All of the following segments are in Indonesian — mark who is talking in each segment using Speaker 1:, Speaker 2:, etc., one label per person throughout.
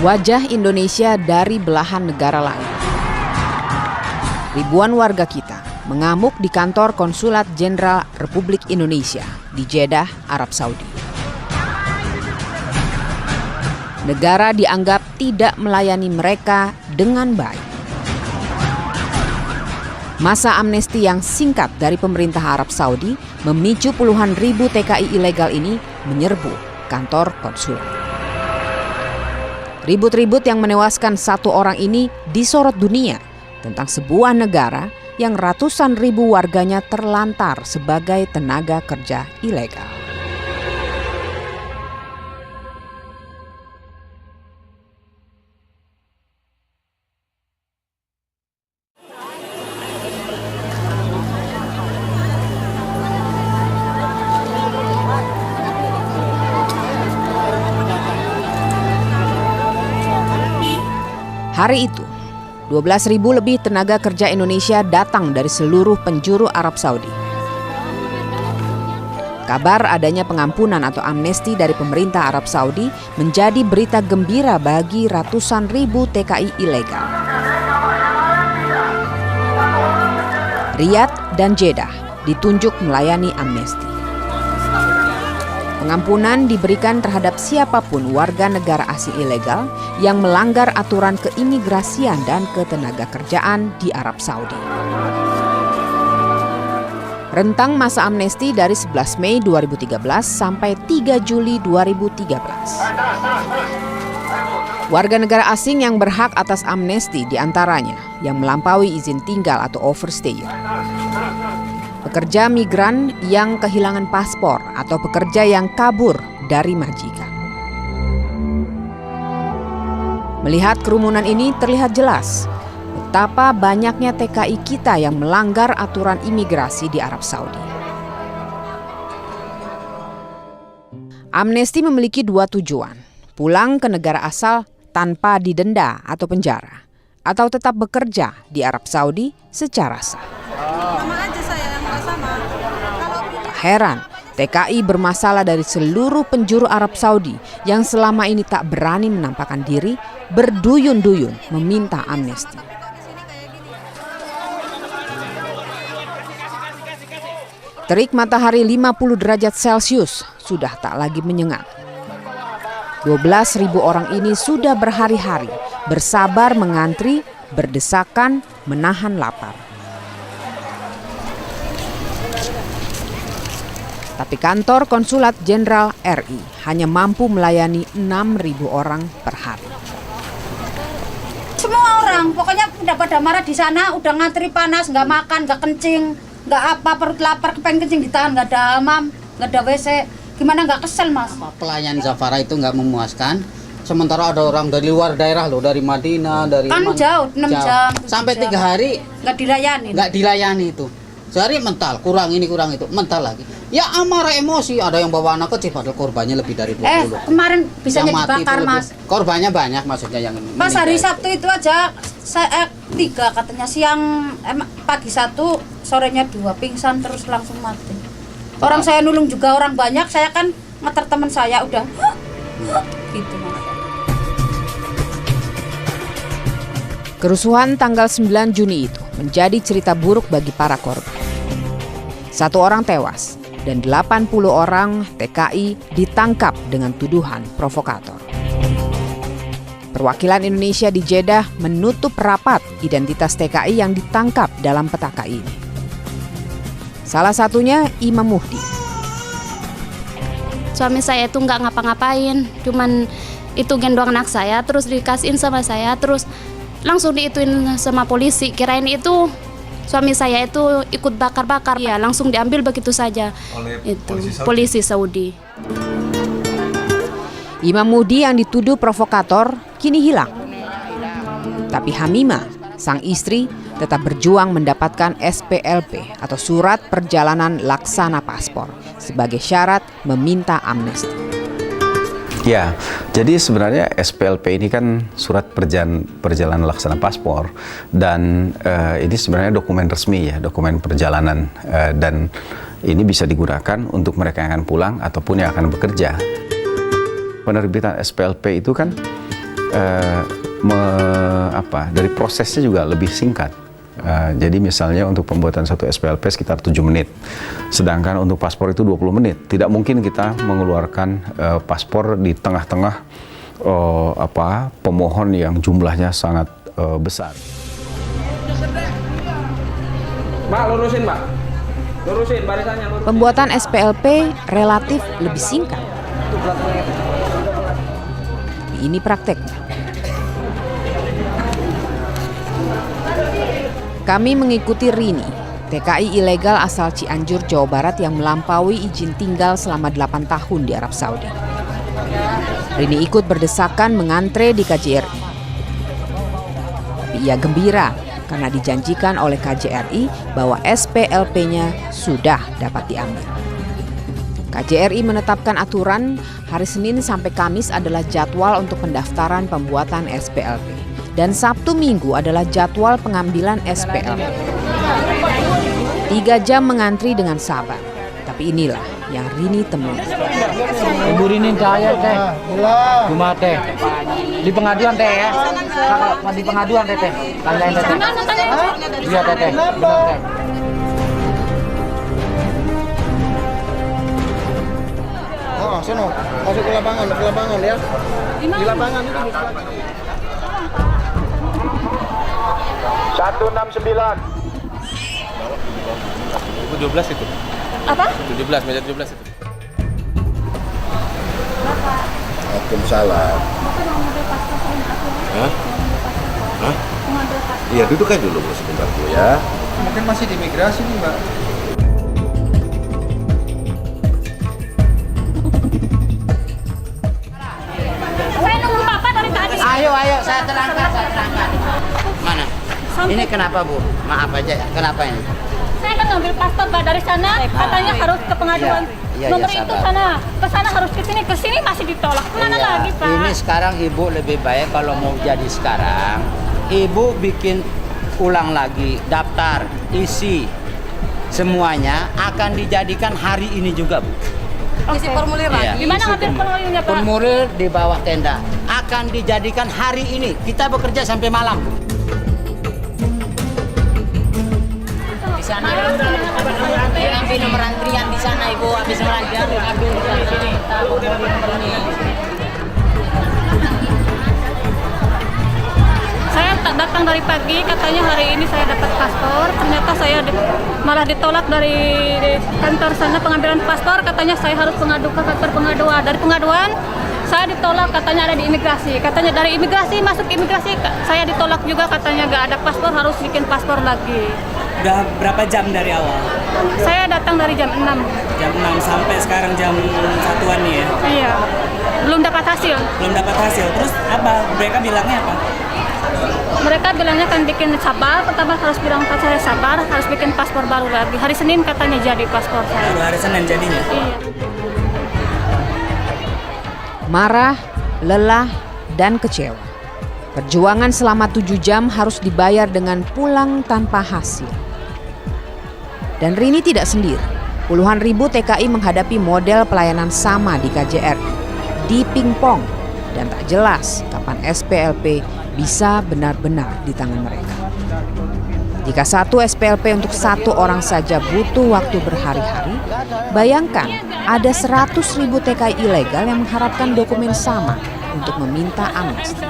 Speaker 1: Wajah Indonesia dari belahan negara lain. Ribuan warga kita mengamuk di kantor Konsulat Jenderal Republik Indonesia di Jeddah, Arab Saudi. Negara dianggap tidak melayani mereka dengan baik. Masa amnesti yang singkat dari pemerintah Arab Saudi memicu puluhan ribu TKI ilegal ini menyerbu kantor konsulat. Ribut-ribut yang menewaskan satu orang ini disorot dunia tentang sebuah negara yang ratusan ribu warganya terlantar sebagai tenaga kerja ilegal. Hari itu, 12.000 lebih tenaga kerja Indonesia datang dari seluruh penjuru Arab Saudi. Kabar adanya pengampunan atau amnesti dari pemerintah Arab Saudi menjadi berita gembira bagi ratusan ribu TKI ilegal. Riyadh dan Jeddah ditunjuk melayani amnesti. Pengampunan diberikan terhadap siapapun warga negara asing ilegal yang melanggar aturan keimigrasian dan ketenagakerjaan di Arab Saudi. Rentang masa amnesti dari 11 Mei 2013 sampai 3 Juli 2013. Warga negara asing yang berhak atas amnesti diantaranya yang melampaui izin tinggal atau overstayer, pekerja migran yang kehilangan paspor atau pekerja yang kabur dari majikan. Melihat kerumunan ini terlihat jelas betapa banyaknya TKI kita yang melanggar aturan imigrasi di Arab Saudi. Amnesti memiliki dua tujuan: pulang ke negara asal tanpa didenda atau penjara, atau tetap bekerja di Arab Saudi secara sah. Tak heran, TKI bermasalah dari seluruh penjuru Arab Saudi yang selama ini tak berani menampakkan diri, berduyun-duyun meminta amnesti. Terik matahari 50 derajat Celcius sudah tak lagi menyengat. 12.000 orang ini sudah berhari-hari bersabar mengantri, berdesakan, menahan lapar. Tapi kantor Konsulat Jenderal RI hanya mampu melayani 6.000 orang per hari.
Speaker 2: Semua orang, pokoknya udah pada marah di sana, udah ngantri panas, nggak makan, nggak kencing, nggak apa, perut lapar, kepengen kencing ditahan, nggak ada hamam, nggak ada WC. Gimana nggak kesel, Mas?
Speaker 3: Pelayan Zafara itu nggak memuaskan. Sementara ada orang dari luar daerah loh, dari Madinah, dari
Speaker 2: kan jauh, 6 jam.
Speaker 3: Sampai 3 hari
Speaker 2: nggak dilayani.
Speaker 3: Nggak dilayani itu. Sehari mental, kurang ini kurang itu, mental lagi. Ya amarah emosi, ada yang bawa anak kecil padahal korbannya lebih dari 20.
Speaker 2: Kemarin bisanya dibakar, Mas.
Speaker 3: Korbannya banyak maksudnya yang
Speaker 2: Mas, hari Sabtu itu aja saya 3 katanya, siang pagi 1, sorenya 2, pingsan terus langsung mati. Orang saya nulung juga orang banyak, saya kan ngeter teman saya udah gitu, Mas.
Speaker 1: Kerusuhan tanggal 9 Juni itu menjadi cerita buruk bagi para korban. 1 orang tewas dan 80 orang TKI ditangkap dengan tuduhan provokator. Perwakilan Indonesia di Jeddah menutup rapat identitas TKI yang ditangkap dalam petaka ini. Salah satunya Imam Muhdi.
Speaker 4: Suami saya itu nggak ngapa-ngapain, cuman itu gendong anak saya, terus dikasihin sama saya, terus langsung diituin sama polisi. Kirain itu suami saya itu ikut bakar-bakar, ya langsung diambil begitu saja. Oleh itu polisi Saudi.
Speaker 1: Imam Muhdi yang dituduh provokator kini hilang. Tapi Hamimah, sang istri, tetap berjuang mendapatkan SPLP atau Surat Perjalanan Laksana Paspor sebagai syarat meminta amnesti.
Speaker 5: Ya, jadi sebenarnya SPLP ini kan surat perjalanan laksana paspor dan ini sebenarnya dokumen resmi ya, dokumen perjalanan dan ini bisa digunakan untuk mereka yang akan pulang ataupun yang akan bekerja. Penerbitan SPLP itu kan dari prosesnya juga lebih singkat. Jadi misalnya untuk pembuatan satu SPLP sekitar 7 menit, sedangkan untuk paspor itu 20 menit. Tidak mungkin kita mengeluarkan paspor di tengah-tengah pemohon yang jumlahnya sangat besar.
Speaker 6: Mbak, lurusin Mbak. Lurusin barisannya. Lurusin.
Speaker 1: Pembuatan SPLP relatif lebih singkat. Ini prakteknya. Kami mengikuti Rini, TKI ilegal asal Cianjur, Jawa Barat yang melampaui izin tinggal selama 8 tahun di Arab Saudi. Rini ikut berdesakan mengantre di KJRI. Tapi ia gembira karena dijanjikan oleh KJRI bahwa SPLP-nya sudah dapat diambil. KJRI menetapkan aturan hari Senin sampai Kamis adalah jadwal untuk pendaftaran pembuatan SPLP. Dan Sabtu Minggu adalah jadwal pengambilan SPLP. 3 jam mengantri dengan sabar. Tapi inilah yang Rini temui.
Speaker 7: Ibu Rini saya teh, cuma teh di pengaduan teh ya, di pengaduan teh, tanyain teh. Iya teh, benar teh.
Speaker 8: Oh, sono, masuk ke lapangan ya. Di lapangan itu.
Speaker 6: 169.
Speaker 9: 17 itu.
Speaker 4: Apa?
Speaker 9: 17, meja 17 itu.
Speaker 8: Waalaikumsalam. Hah? Hah? Iya, duduk aja dulu sebentar Bu ya.
Speaker 6: Mungkin masih di imigrasi nih Mbak.
Speaker 4: Saya nunggu Papa dari tadi.
Speaker 3: Ayo, saya terangkan. Mana? Ini kenapa Bu? Maaf aja, kenapa ini?
Speaker 4: Saya kan ngambil paspor Pak dari sana, katanya harus ke pengaduan.
Speaker 3: Iya,
Speaker 4: Nomor itu
Speaker 3: sabar.
Speaker 4: ke sana harus ke sini masih ditolak. Kemana
Speaker 3: Iya,
Speaker 4: lagi Pak?
Speaker 3: ini sekarang Ibu lebih baik kalau mau jadi sekarang, Ibu bikin ulang lagi daftar, isi semuanya akan dijadikan hari ini juga Bu.
Speaker 4: Isi formulir
Speaker 3: Iya,
Speaker 4: Gimana
Speaker 3: isi
Speaker 4: ngambil formulirnya Pak?
Speaker 3: Formulir di bawah tenda akan dijadikan hari ini. Kita bekerja sampai malam.
Speaker 10: Di sana ambil nomor antrian di sana Ibu, habis antrian ambil di sini.
Speaker 4: Saya datang dari pagi, katanya hari ini saya dapat paspor. Ternyata saya malah ditolak dari kantor sana pengambilan paspor. Katanya saya harus mengadu ke kantor pengaduan. Dari pengaduan saya ditolak, katanya ada di imigrasi. Katanya dari imigrasi masuk ke imigrasi, saya ditolak juga, katanya nggak ada paspor, harus bikin paspor lagi.
Speaker 11: Udah berapa jam dari awal?
Speaker 4: Saya datang dari jam 6.
Speaker 11: Jam 6 sampai sekarang jam 1-an nih ya?
Speaker 4: Iya, belum dapat hasil.
Speaker 11: Belum dapat hasil. Terus apa? Mereka bilangnya apa?
Speaker 4: Mereka bilangnya kan bikin sabar, pertama harus bilang ke saya sabar, harus bikin paspor baru lagi. Hari Senin katanya jadi paspor saya.
Speaker 11: Baru hari Senin jadinya?
Speaker 4: Iya.
Speaker 1: Marah, lelah, dan kecewa. Perjuangan selama 7 jam harus dibayar dengan pulang tanpa hasil. Dan Rini tidak sendiri. Puluhan ribu TKI menghadapi model pelayanan sama di KJRI, di pingpong, dan tak jelas kapan SPLP bisa benar-benar di tangan mereka. Jika satu SPLP untuk satu orang saja butuh waktu berhari-hari, bayangkan ada 100.000 TKI ilegal yang mengharapkan dokumen sama untuk meminta amnesti.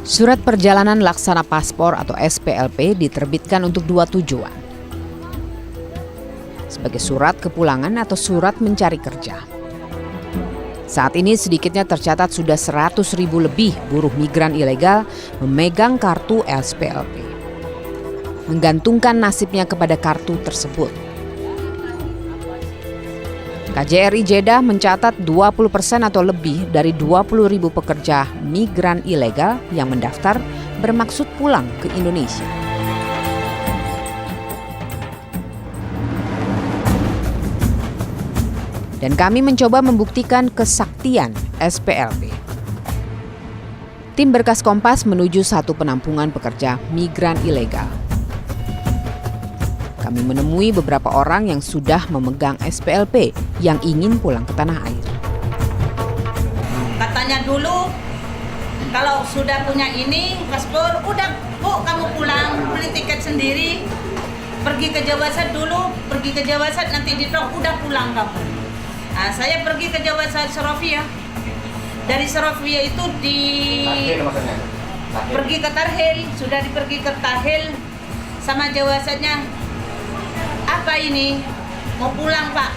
Speaker 1: Surat Perjalanan Laksana Paspor atau SPLP diterbitkan untuk 2 tujuan. Sebagai surat kepulangan atau surat mencari kerja. Saat ini sedikitnya tercatat sudah 100.000 lebih buruh migran ilegal memegang kartu SPLP. Menggantungkan nasibnya kepada kartu tersebut. KJRI Jeddah mencatat 20% atau lebih dari 20.000 pekerja migran ilegal yang mendaftar bermaksud pulang ke Indonesia. Dan kami mencoba membuktikan kesaktian SPLP. Tim Berkas Kompas menuju satu penampungan pekerja migran ilegal. Kami menemui beberapa orang yang sudah memegang SPLP yang ingin pulang ke tanah air.
Speaker 10: Katanya dulu kalau sudah punya ini paspor, udah Bu kamu pulang, beli tiket sendiri, pergi ke Jawa Barat dulu, pergi ke Jawa Barat nanti ditok udah pulang kamu. Nah, saya pergi ke Jawa Barat Sorofia. Dari Sorofia itu pergi ke Tarhel, sudah dipergi ke Tarhel sama Jawa Baratnya. Apa ini? Mau pulang Pak?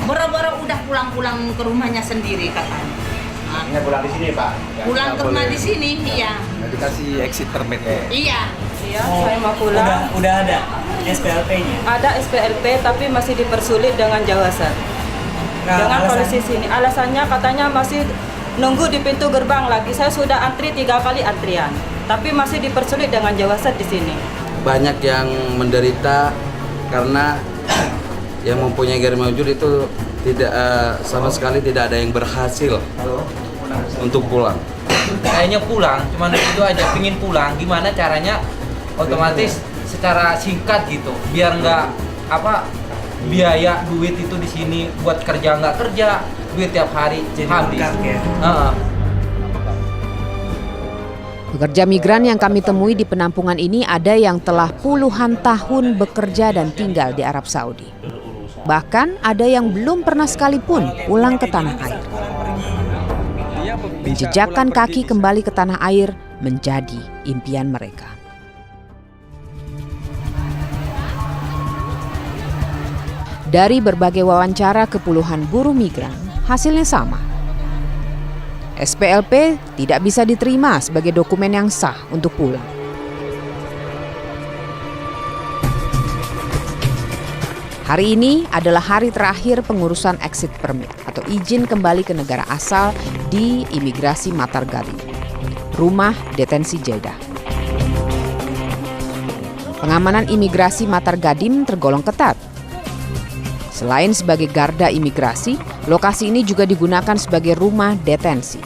Speaker 10: Boro-boro udah pulang ke rumahnya sendiri katanya.
Speaker 8: Ini pulang di sini Pak?
Speaker 10: Pulang ke rumah di sini, iya.
Speaker 9: Dikasih exit permit ya?
Speaker 10: Iya.
Speaker 11: Iya, saya mau pulang. Udah ada SPLP-nya? Ada SPLP tapi masih dipersulit dengan Jawasan. Dengan polisi sini. Alasannya katanya masih nunggu di pintu gerbang lagi. Saya sudah antri 3 kali antrian. Tapi masih dipersulit dengan Jawasan di sini.
Speaker 12: Banyak yang menderita karena yang mempunyai garis maujud itu tidak sama sekali tidak ada yang berhasil untuk pulang.
Speaker 7: Kayaknya pulang, cuman itu aja pingin pulang. Gimana caranya? Otomatis secara singkat gitu, biar nggak biaya duit itu di sini buat kerja nggak kerja, duit tiap hari habis.
Speaker 1: Pekerja migran yang kami temui di penampungan ini ada yang telah puluhan tahun bekerja dan tinggal di Arab Saudi. Bahkan ada yang belum pernah sekalipun pulang ke tanah air. Menjejakkan kaki kembali ke tanah air menjadi impian mereka. Dari berbagai wawancara ke puluhan buruh migran, hasilnya sama. SPLP tidak bisa diterima sebagai dokumen yang sah untuk pulang. Hari ini adalah hari terakhir pengurusan exit permit atau izin kembali ke negara asal di imigrasi Matar Gadim, rumah detensi Jeddah. Pengamanan imigrasi Matar Gadim tergolong ketat. Selain sebagai garda imigrasi, lokasi ini juga digunakan sebagai rumah detensi.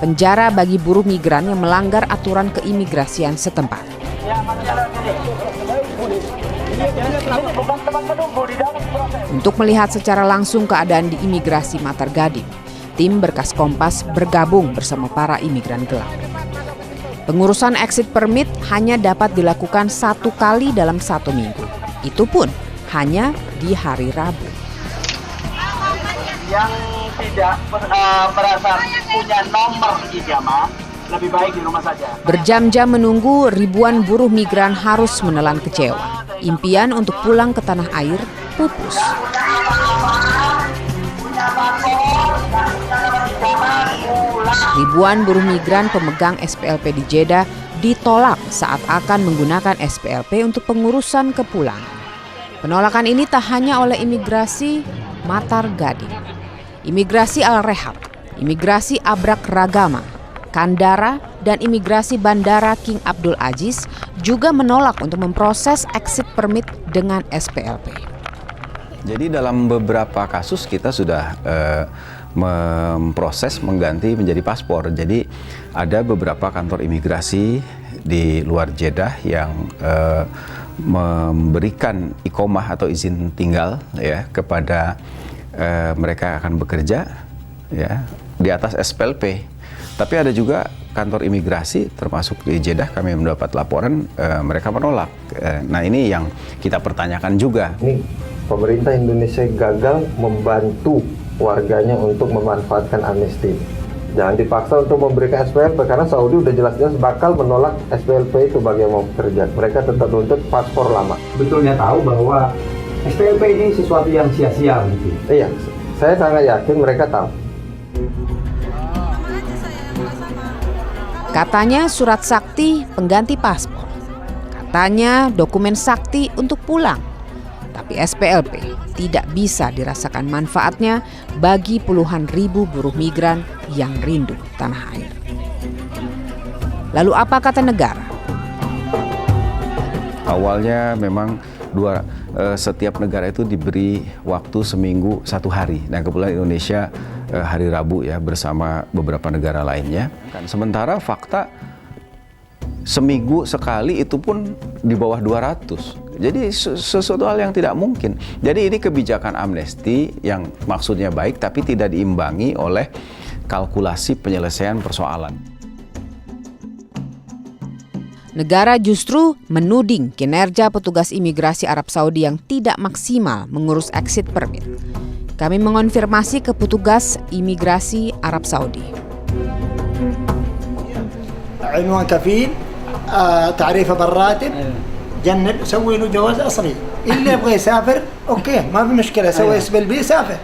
Speaker 1: Penjara bagi buruh migran yang melanggar aturan keimigrasian setempat. Untuk melihat secara langsung keadaan di imigrasi Matar Gadim, tim Berkas Kompas bergabung bersama para imigran gelap. Pengurusan exit permit hanya dapat dilakukan 1 kali dalam 1 minggu. Itu pun hanya di hari Rabu.
Speaker 13: Yang tidak merasa punya nomor ijazah lebih baik di rumah saja.
Speaker 1: Berjam-jam menunggu, ribuan buruh migran harus menelan kecewa. Impian untuk pulang ke tanah air pupus. Ribuan buruh migran pemegang SPLP di Jeddah ditolak saat akan menggunakan SPLP untuk pengurusan kepulangan. Penolakan ini tak hanya oleh imigrasi Matar Gadim, imigrasi Al-Rehab, imigrasi Abrak Ragama, Kandara, dan imigrasi Bandara King Abdul Aziz juga menolak untuk memproses exit permit dengan SPLP.
Speaker 5: Jadi dalam beberapa kasus kita sudah memproses mengganti menjadi paspor. Jadi ada beberapa kantor imigrasi di luar Jeddah yang memberikan iqomah atau izin tinggal ya kepada mereka akan bekerja ya di atas SPLP. Tapi ada juga kantor imigrasi termasuk di Jeddah kami mendapat laporan mereka menolak. Nah ini yang kita pertanyakan juga.
Speaker 8: Ini pemerintah Indonesia gagal membantu warganya untuk memanfaatkan amnesti. Jangan dipaksa untuk memberikan SPLP karena Saudi udah jelas-jelas bakal menolak SPLP itu bagi yang mau bekerja. Mereka tetap menuntut paspor lama.
Speaker 14: Betulnya tahu bahwa SPLP ini sesuatu yang sia-sia gitu.
Speaker 8: Iya, saya sangat yakin mereka tahu.
Speaker 1: Katanya surat sakti pengganti paspor. Katanya dokumen sakti untuk pulang. Tapi SPLP tidak bisa dirasakan manfaatnya bagi puluhan ribu buruh migran yang rindu tanah air. Lalu apa kata negara?
Speaker 5: Awalnya memang setiap negara itu diberi waktu seminggu 1 hari. Nah kebetulan Indonesia hari Rabu ya bersama beberapa negara lainnya. Sementara fakta seminggu sekali itu pun di bawah 200. Jadi sesuatu hal yang tidak mungkin. Jadi ini kebijakan amnesti yang maksudnya baik tapi tidak diimbangi oleh kalkulasi penyelesaian persoalan.
Speaker 1: Negara justru menuding kinerja petugas imigrasi Arab Saudi yang tidak maksimal mengurus exit permit. Kami mengonfirmasi ke petugas imigrasi Arab Saudi.
Speaker 15: عنوان كفيل تعريفه بالراتب جنب سوي له جواز اصلي اللي يبغى يسافر اوكي ما في مشكله سوي SPLP يسافر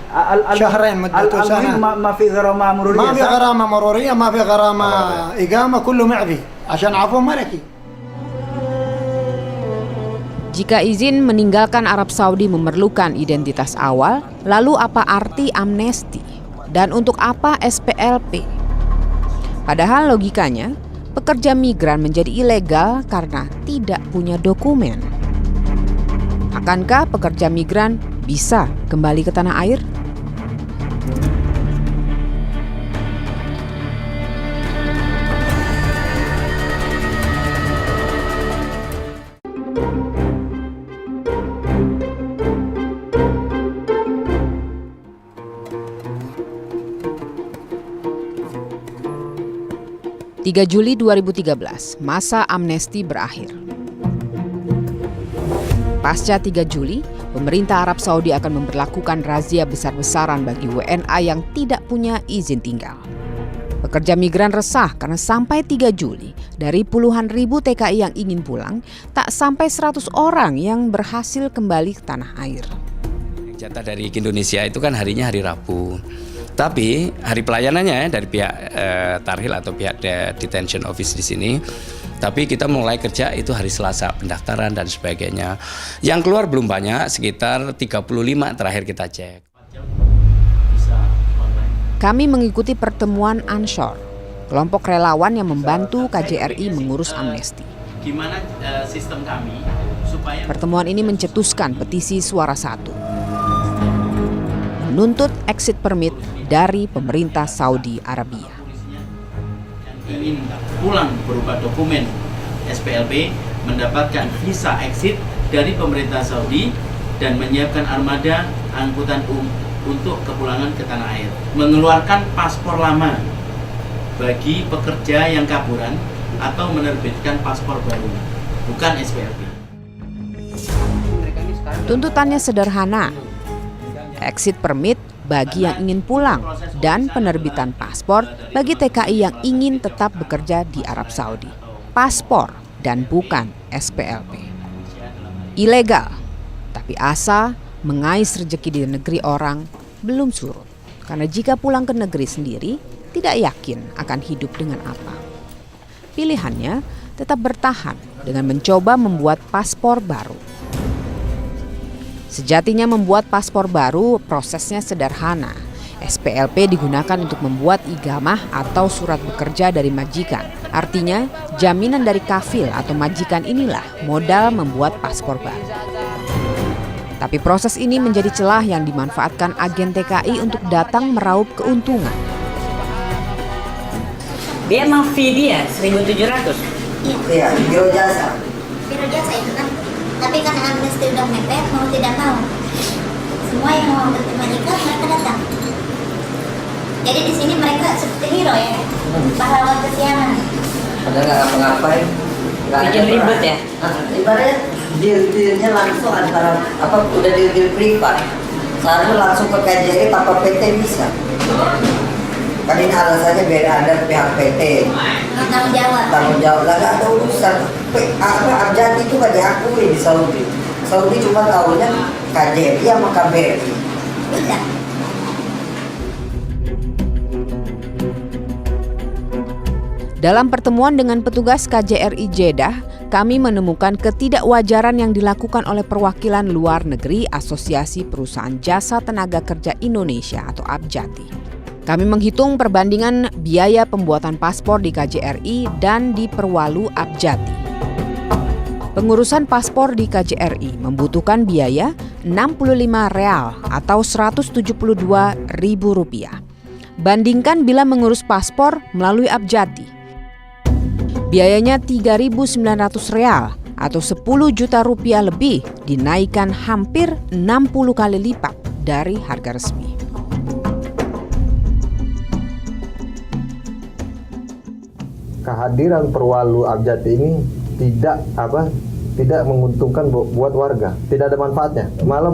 Speaker 15: شهرين مدته سنه
Speaker 14: ما في غرامه مروريه
Speaker 15: ما في غرامه مروريه ما في غرامه اقامه كله معفي عشان عفو ملكي.
Speaker 1: Jika izin meninggalkan Arab Saudi memerlukan identitas awal, lalu apa arti amnesti? Dan untuk apa SPLP? Padahal logikanya, pekerja migran menjadi ilegal karena tidak punya dokumen. Akankah pekerja migran bisa kembali ke tanah air? (3 Juli 2013, masa amnesti berakhir. Pasca 3 Juli, pemerintah Arab Saudi akan memberlakukan razia besar-besaran bagi WNA yang tidak punya izin tinggal. Pekerja migran resah karena sampai 3 Juli, dari puluhan ribu TKI yang ingin pulang, tak sampai 100 orang yang berhasil kembali ke tanah air.
Speaker 16: Jatah dari Indonesia itu kan harinya hari Rabu. Tapi hari pelayanannya dari pihak Tarhil atau pihak detention office di sini. Tapi kita mulai kerja itu hari Selasa, pendaftaran dan sebagainya. Yang keluar belum banyak, sekitar 35 terakhir kita cek.
Speaker 1: Kami mengikuti pertemuan Ansor, kelompok relawan yang membantu KJRI mengurus amnesti.
Speaker 17: Gimana sistem kami supaya
Speaker 1: Pertemuan ini mencetuskan petisi suara satu, menuntut exit permit dari pemerintah Saudi Arabia.
Speaker 17: Ingin pulang berupa dokumen SPLP, mendapatkan visa exit dari pemerintah Saudi dan menyiapkan armada angkutan untuk kepulangan ke tanah air. Mengeluarkan paspor lama bagi pekerja yang kaburan atau menerbitkan paspor baru, bukan SPLP.
Speaker 1: Tuntutannya sederhana, exit permit bagi yang ingin pulang dan penerbitan paspor bagi TKI yang ingin tetap bekerja di Arab Saudi. Paspor dan bukan SPLP. Ilegal, tapi asa mengais rezeki di negeri orang belum surut. Karena jika pulang ke negeri sendiri, tidak yakin akan hidup dengan apa. Pilihannya tetap bertahan dengan mencoba membuat paspor baru. Sejatinya membuat paspor baru prosesnya sederhana. SPLP digunakan untuk membuat igamah atau surat bekerja dari majikan. Artinya, jaminan dari kafil atau majikan inilah modal membuat paspor baru. Tapi proses ini menjadi celah yang dimanfaatkan agen TKI untuk datang meraup keuntungan.
Speaker 18: Dia mau fee dia 1.700.
Speaker 19: Iya, biro jasa.
Speaker 20: Biro jasa itu kan. Tapi karena amnesti udah mepet, mau tidak mau, semua yang mau berterima ikat mereka datang. Jadi di sini mereka seperti hero ya, pahlawan kesiangan.
Speaker 19: Padahal nggak ngapa-ngapain.
Speaker 18: Bikin ribet ya?
Speaker 19: Ibaratnya deal-dealnya langsung antara udah deal privat. Seharusnya langsung ke KJRI tanpa PT bisa. Kan ini alasannya biar ada pihak PT.
Speaker 20: Tanggung jawab.
Speaker 19: Tanggung jawab lah, nggak ada urusan. Abjad itu nggak diakui di Saudi. Saudi cuma tahunya KJRI sama KBRI.
Speaker 20: Bisa.
Speaker 1: Dalam pertemuan dengan petugas KJRI Jeddah, kami menemukan ketidakwajaran yang dilakukan oleh perwakilan luar negeri Asosiasi Perusahaan Jasa Tenaga Kerja Indonesia atau Abjati. Kami menghitung perbandingan biaya pembuatan paspor di KJRI dan di Perwalu Abjati. Pengurusan paspor di KJRI membutuhkan biaya Rp65 atau Rp172.000. Bandingkan bila mengurus paspor melalui Abjati. Biayanya Rp3.900 atau Rp10 juta lebih, dinaikkan hampir 60 kali lipat dari harga resmi.
Speaker 8: Kehadiran Perwalu Abjati ini tidak menguntungkan buat warga, tidak ada manfaatnya. Malah